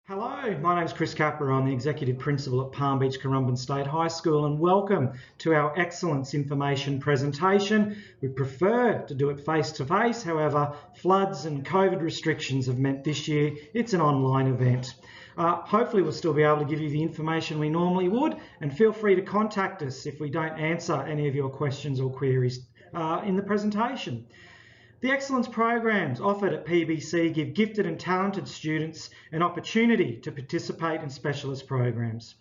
Hello, my name is Chris Capper. I'm the Executive Principal at Palm Beach Currumbin State High School, and welcome to our Excellence Information presentation. We prefer to do it face-to-face, however, floods and COVID restrictions have meant this year it's an online event. Hopefully we'll still be able to give you the information we normally would, and feel free to contact us if we don't answer any of your questions or queries in the presentation. The excellence programs offered at PBC give gifted and talented students an opportunity to participate in specialist programs.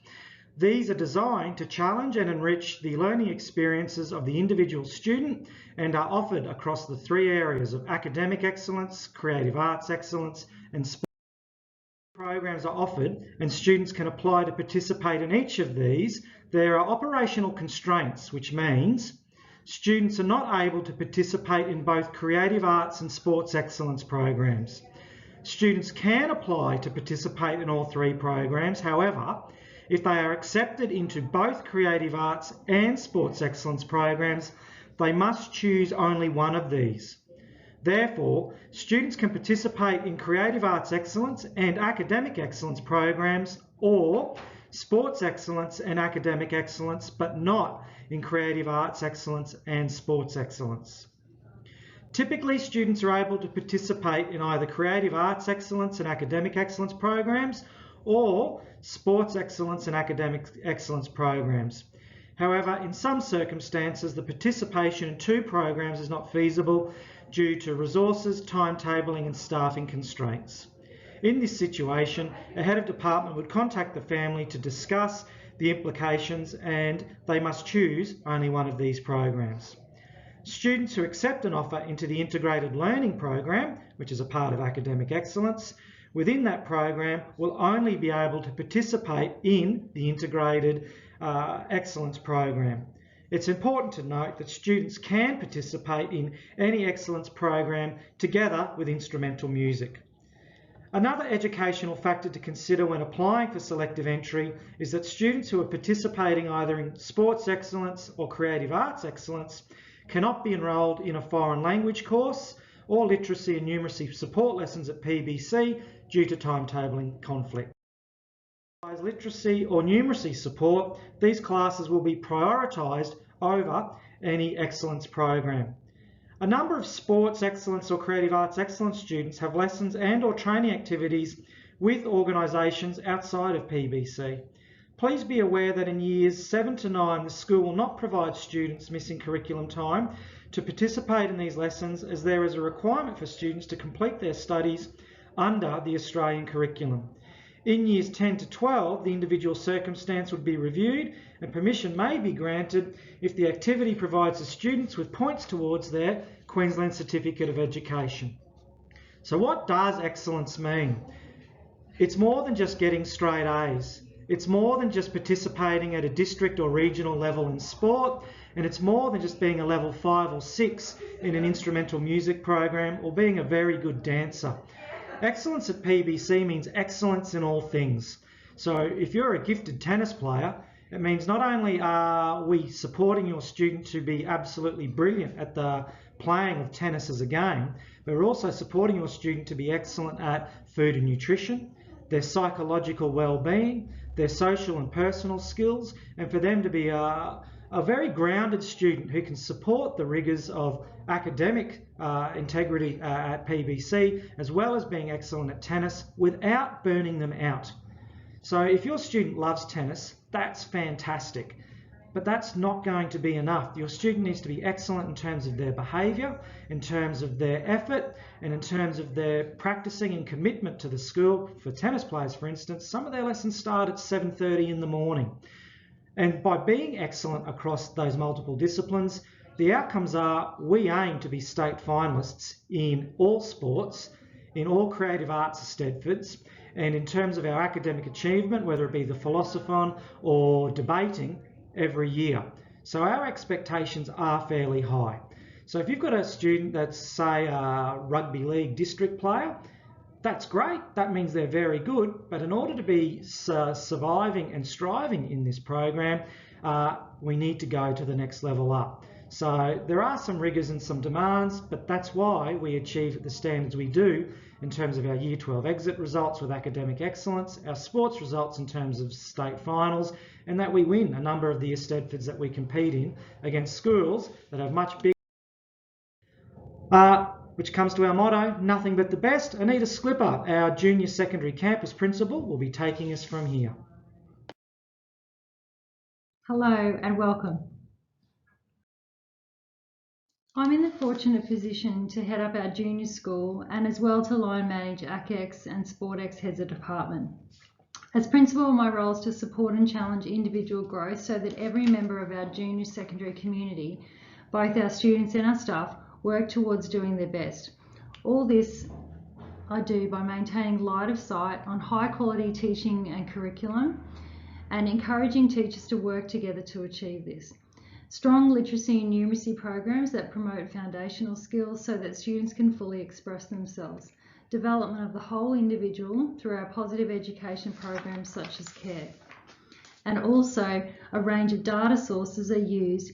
These are designed to challenge and enrich the learning experiences of the individual student and are offered across the three areas of academic excellence, creative arts excellence, and sport. Programs are offered and students can apply to participate in each of these. There are operational constraints, which means students are not able to participate in both creative arts and sports excellence programs. Students can apply to participate in all three programs. However, if they are accepted into both creative arts and sports excellence programs, they must choose only one of these. Therefore, students can participate in creative arts excellence and academic excellence programs, or sports excellence and academic excellence, but not in creative arts excellence and sports excellence. Typically, students are able to participate in either creative arts excellence and academic excellence programs or sports excellence and academic excellence programs. However, in some circumstances, the participation in two programs is not feasible due to resources, timetabling, and staffing constraints. In this situation, a head of department would contact the family to discuss the implications, and they must choose only one of these programs. Students who accept an offer into the integrated learning program, which is a part of academic excellence, within that program will only be able to participate in the integrated excellence program. It's important to note that students can participate in any excellence program together with instrumental music. Another educational factor to consider when applying for selective entry is that students who are participating either in sports excellence or creative arts excellence cannot be enrolled in a foreign language course or literacy and numeracy support lessons at PBC due to timetabling conflict. As literacy or numeracy support, these classes will be prioritised over any excellence program. A number of sports excellence or creative arts excellence students have lessons and or training activities with organisations outside of PBC. Please be aware that in years 7 to 9, the school will not provide students missing curriculum time to participate in these lessons, as there is a requirement for students to complete their studies under the Australian curriculum. In years 10 to 12, the individual circumstance would be reviewed and permission may be granted if the activity provides the students with points towards their Queensland Certificate of Education. So what does excellence mean? It's more than just getting straight A's. It's more than just participating at a district or regional level in sport, and it's more than just being a level 5 or 6 in an instrumental music program or being a very good dancer. Excellence at PBC means excellence in all things. So if you're a gifted tennis player, it means not only are we supporting your student to be absolutely brilliant at the playing of tennis as a game, but we're also supporting your student to be excellent at food and nutrition, their psychological well-being, their social and personal skills, and for them to be a very grounded student who can support the rigours of academic integrity at PBC, as well as being excellent at tennis without burning them out. So if your student loves tennis, that's fantastic, but that's not going to be enough. Your student needs to be excellent in terms of their behaviour, in terms of their effort, and in terms of their practicing and commitment to the school. For tennis players, for instance, some of their lessons start at 7:30 in the morning. And by being excellent across those multiple disciplines, the outcomes are we aim to be state finalists in all sports, in all creative arts Stedfords, and in terms of our academic achievement, whether it be the philosophon or debating, every year. So our expectations are fairly high. So if you've got a student that's, say, a rugby league district player, that's great. That means they're very good. But in order to be surviving and striving in this program, we need to go to the next level up. So there are some rigours and some demands, but that's why we achieve the standards we do in terms of our Year 12 exit results with academic excellence, our sports results in terms of state finals, and that we win a number of the Eisteddfods that we compete in against schools that have much bigger, which comes to our motto, nothing but the best. Anita Sklipper, our junior secondary campus principal, will be taking us from here. Hello and welcome. I'm in the fortunate position to head up our junior school and as well to line manage ACEX and SportX heads of department. As principal, my role is to support and challenge individual growth so that every member of our junior secondary community, both our students and our staff, work towards doing their best. All this I do by maintaining light of sight on high quality teaching and curriculum and encouraging teachers to work together to achieve this. Strong literacy and numeracy programs that promote foundational skills so that students can fully express themselves. Development of the whole individual through our positive education programs such as CARE. And also a range of data sources are used,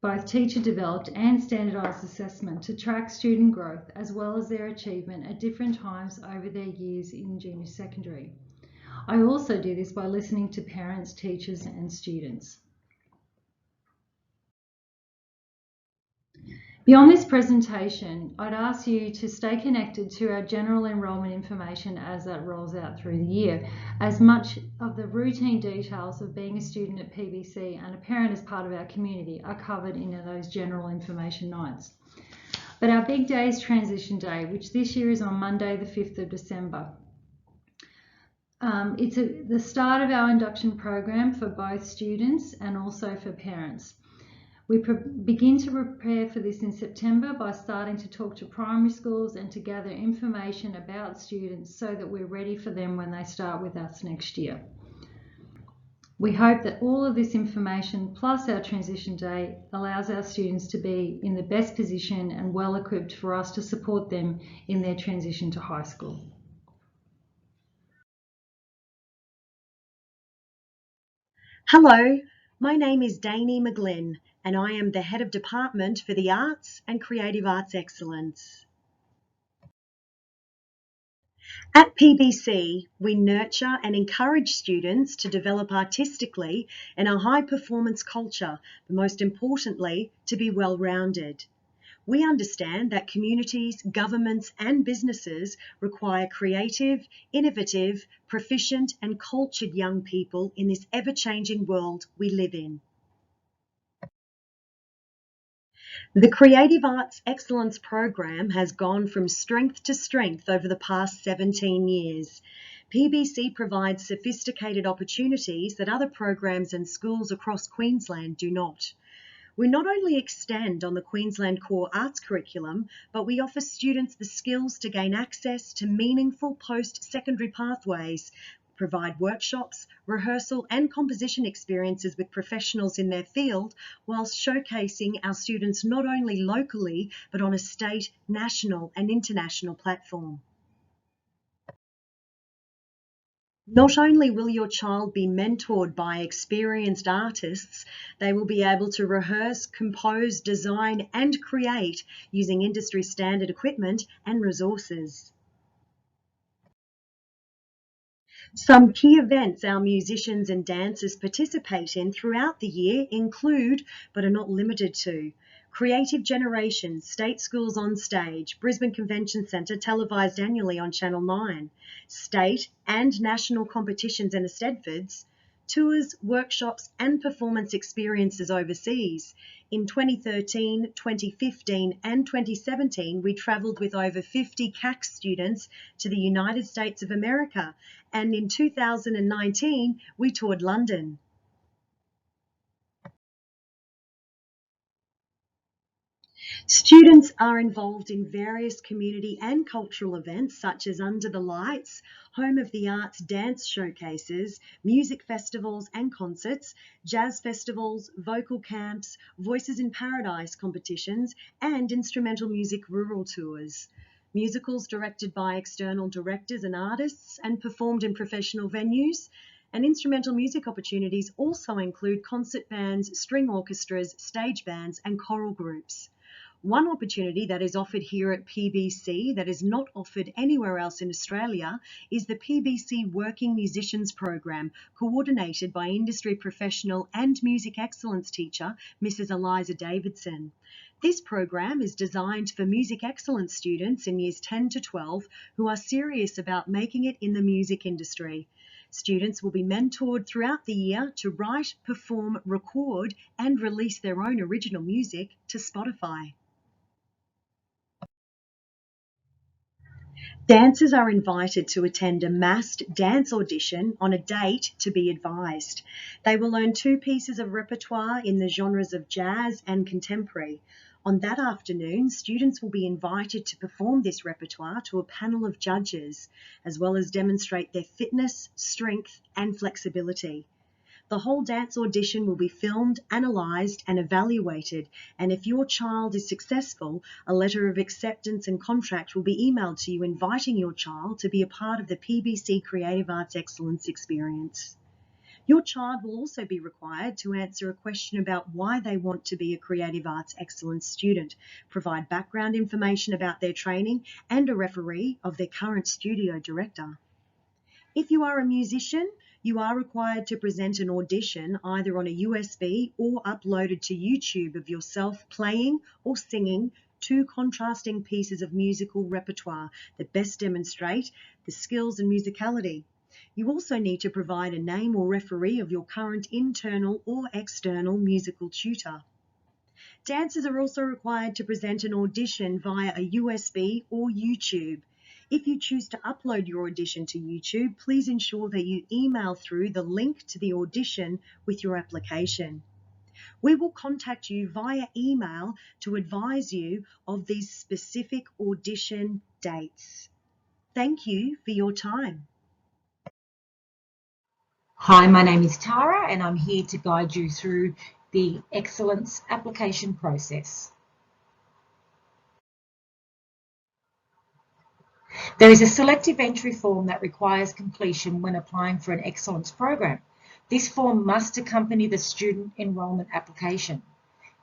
both teacher developed and standardised assessment, to track student growth as well as their achievement at different times over their years in junior secondary. I also do this by listening to parents, teachers and students. Beyond this presentation, I'd ask you to stay connected to our general enrolment information as that rolls out through the year, as much of the routine details of being a student at PBC and a parent as part of our community are covered in those general information nights. But our big day is Transition Day, which this year is on Monday the 5th of December. It's the start of our induction program for both students and also for parents. We begin to prepare for this in September by starting to talk to primary schools and to gather information about students so that we're ready for them when they start with us next year. We hope that all of this information plus our transition day allows our students to be in the best position and well equipped for us to support them in their transition to high school. Hello, my name is Dani McGlynn and I am the Head of Department for the Arts and Creative Arts Excellence. At PBC, we nurture and encourage students to develop artistically in a high-performance culture, but most importantly, to be well-rounded. We understand that communities, governments and businesses require creative, innovative, proficient and cultured young people in this ever-changing world we live in. The Creative Arts Excellence Program has gone from strength to strength over the past 17 years. PBC provides sophisticated opportunities that other programs and schools across Queensland do not. We not only extend on the Queensland Core Arts curriculum, but we offer students the skills to gain access to meaningful post-secondary pathways, provide workshops, rehearsal and composition experiences with professionals in their field, whilst showcasing our students not only locally, but on a state, national and international platform. Not only will your child be mentored by experienced artists, they will be able to rehearse, compose, design and create using industry standard equipment and resources. Some key events our musicians and dancers participate in throughout the year include, but are not limited to, Creative Generation, State Schools on Stage, Brisbane Convention Centre, televised annually on Channel 9, state and national competitions and Eisteddfods, tours, workshops and performance experiences overseas. In 2013, 2015 and 2017, we travelled with over 50 CAC students to the United States of America, and in 2019, we toured London. Students are involved in various community and cultural events such as Under the Lights, Home of the Arts dance showcases, music festivals and concerts, jazz festivals, vocal camps, Voices in Paradise competitions, and instrumental music rural tours. Musicals directed by external directors and artists and performed in professional venues, And instrumental music opportunities also include concert bands, string orchestras, stage bands, and choral groups. One opportunity that is offered here at PBC that is not offered anywhere else in Australia is the PBC Working Musicians Program, coordinated by industry professional and music excellence teacher, Mrs. Eliza Davidson. This program is designed for music excellence students in years 10 to 12 who are serious about making it in the music industry. Students will be mentored throughout the year to write, perform, record, and release their own original music to Spotify. Dancers are invited to attend a massed dance audition on a date to be advised. They will learn 2 pieces of repertoire in the genres of jazz and contemporary. On that afternoon, students will be invited to perform this repertoire to a panel of judges, as well as demonstrate their fitness, strength, and flexibility. The whole dance audition will be filmed, analysed and evaluated, and if your child is successful, a letter of acceptance and contract will be emailed to you inviting your child to be a part of the PBC Creative Arts Excellence experience. Your child will also be required to answer a question about why they want to be a Creative Arts Excellence student, provide background information about their training, and a referee of their current studio director. If you are a musician, you are required to present an audition either on a USB or uploaded to YouTube of yourself playing or singing 2 contrasting pieces of musical repertoire that best demonstrate the skills and musicality. You also need to provide a name or referee of your current internal or external musical tutor. Dancers are also required to present an audition via a USB or YouTube. If you choose to upload your audition to YouTube, please ensure that you email through the link to the audition with your application. We will contact you via email to advise you of these specific audition dates. Thank you for your time. Hi, my name is Tara and I'm here to guide you through the Excellence application process. There is a selective entry form that requires completion when applying for an Excellence program. This form must accompany the student enrolment application.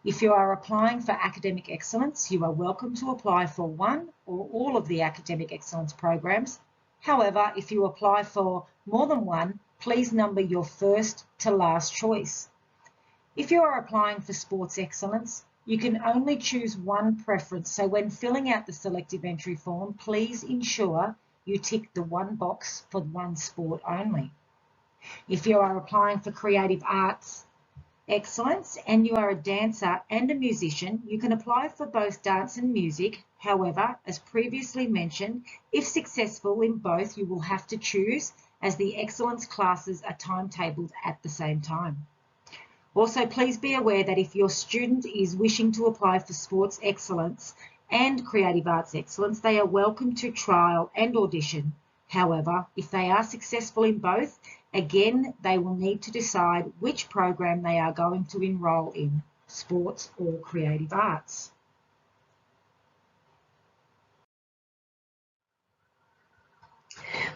If you are applying for academic excellence, you are welcome to apply for one or all of the academic excellence programs. However, if you apply for more than one, please number your first to last choice. If you are applying for sports excellence, you can only choose one preference, so when filling out the selective entry form, please ensure you tick the one box for one sport only. If you are applying for creative arts excellence and you are a dancer and a musician, you can apply for both dance and music. However, as previously mentioned, if successful in both, you will have to choose as the excellence classes are timetabled at the same time. Also, please be aware that if your student is wishing to apply for sports excellence and creative arts excellence, they are welcome to trial and audition. However, if they are successful in both, again, they will need to decide which program they are going to enrol in, sports or creative arts.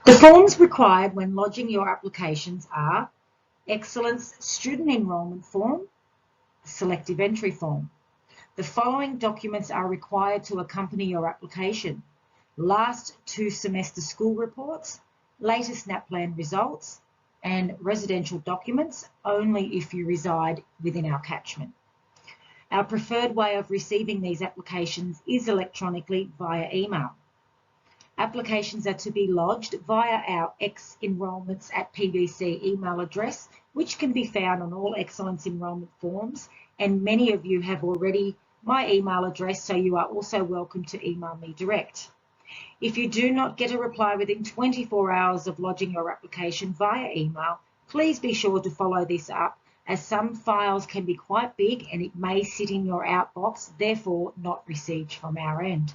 The forms required when lodging your applications are Excellence Student Enrolment Form, Selective Entry Form. The following documents are required to accompany your application: last 2 semester school reports, latest NAPLAN results, and residential documents only if you reside within our catchment. Our preferred way of receiving these applications is electronically via email. Applications are to be lodged via our ex-enrolments@pbc email address, which can be found on all Excellence enrolment forms, and many of you have already my email address, so you are also welcome to email me direct. If you do not get a reply within 24 hours of lodging your application via email, please be sure to follow this up, as some files can be quite big and it may sit in your outbox, therefore not received from our end.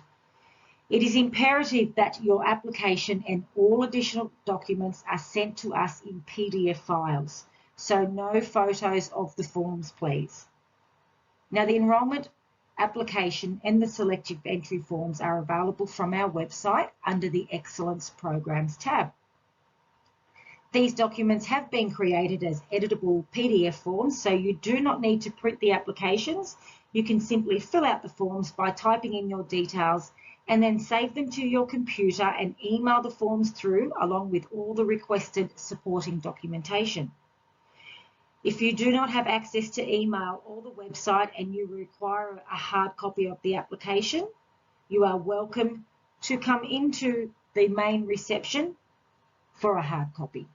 It is imperative that your application and all additional documents are sent to us in PDF files, so no photos of the forms, please. Now, the enrolment application and the selective entry forms are available from our website under the Excellence Programs tab. These documents have been created as editable PDF forms, so you do not need to print the applications. You can simply fill out the forms by typing in your details and then save them to your computer and email the forms through along with all the requested supporting documentation. If you do not have access to email or the website and you require a hard copy of the application, you are welcome to come into the main reception for a hard copy.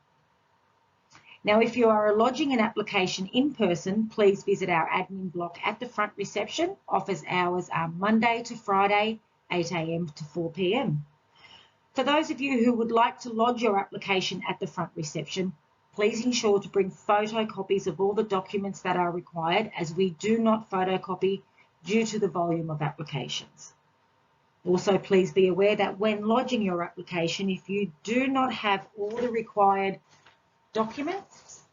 Now, if you are lodging an application in person, please visit our admin block at the front reception. Office hours are Monday to Friday, 8 a.m. to 4 p.m. For those of you who would like to lodge your application at the front reception, please ensure to bring photocopies of all the documents that are required, as we do not photocopy due to the volume of applications. Also, please be aware that when lodging your application, if you do not have all the required documents,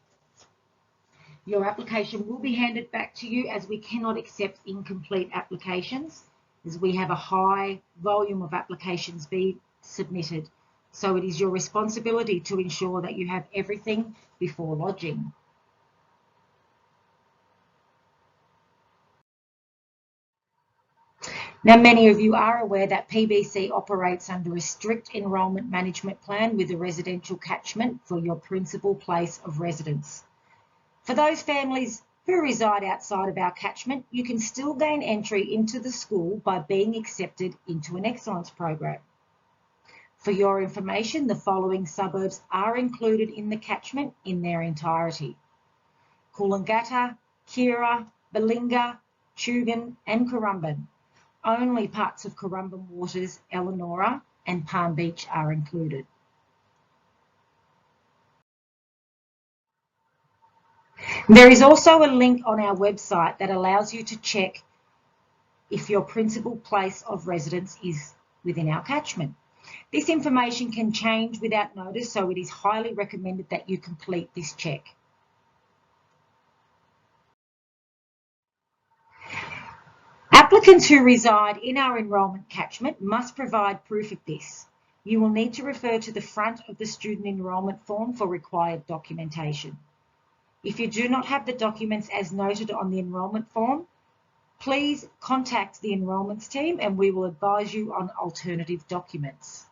your application will be handed back to you, as we cannot accept incomplete applications, as we have a high volume of applications being submitted. So it is your responsibility to ensure that you have everything before lodging. Now, many of you are aware that PBC operates under a strict enrolment management plan with a residential catchment for your principal place of residence. For those families who reside outside of our catchment, you can still gain entry into the school by being accepted into an excellence program. For your information, the following suburbs are included in the catchment in their entirety: Coolangatta, Keira, Balinga, Tugun and Currumbin. Only parts of Currumbin Waters, Elanora and Palm Beach are included. There is also a link on our website that allows you to check if your principal place of residence is within our catchment. This information can change without notice, so it is highly recommended that you complete this check. Applicants who reside in our enrolment catchment must provide proof of this. You will need to refer to the front of the student enrolment form for required documentation. If you do not have the documents as noted on the enrolment form, please contact the enrolments team and we will advise you on alternative documents.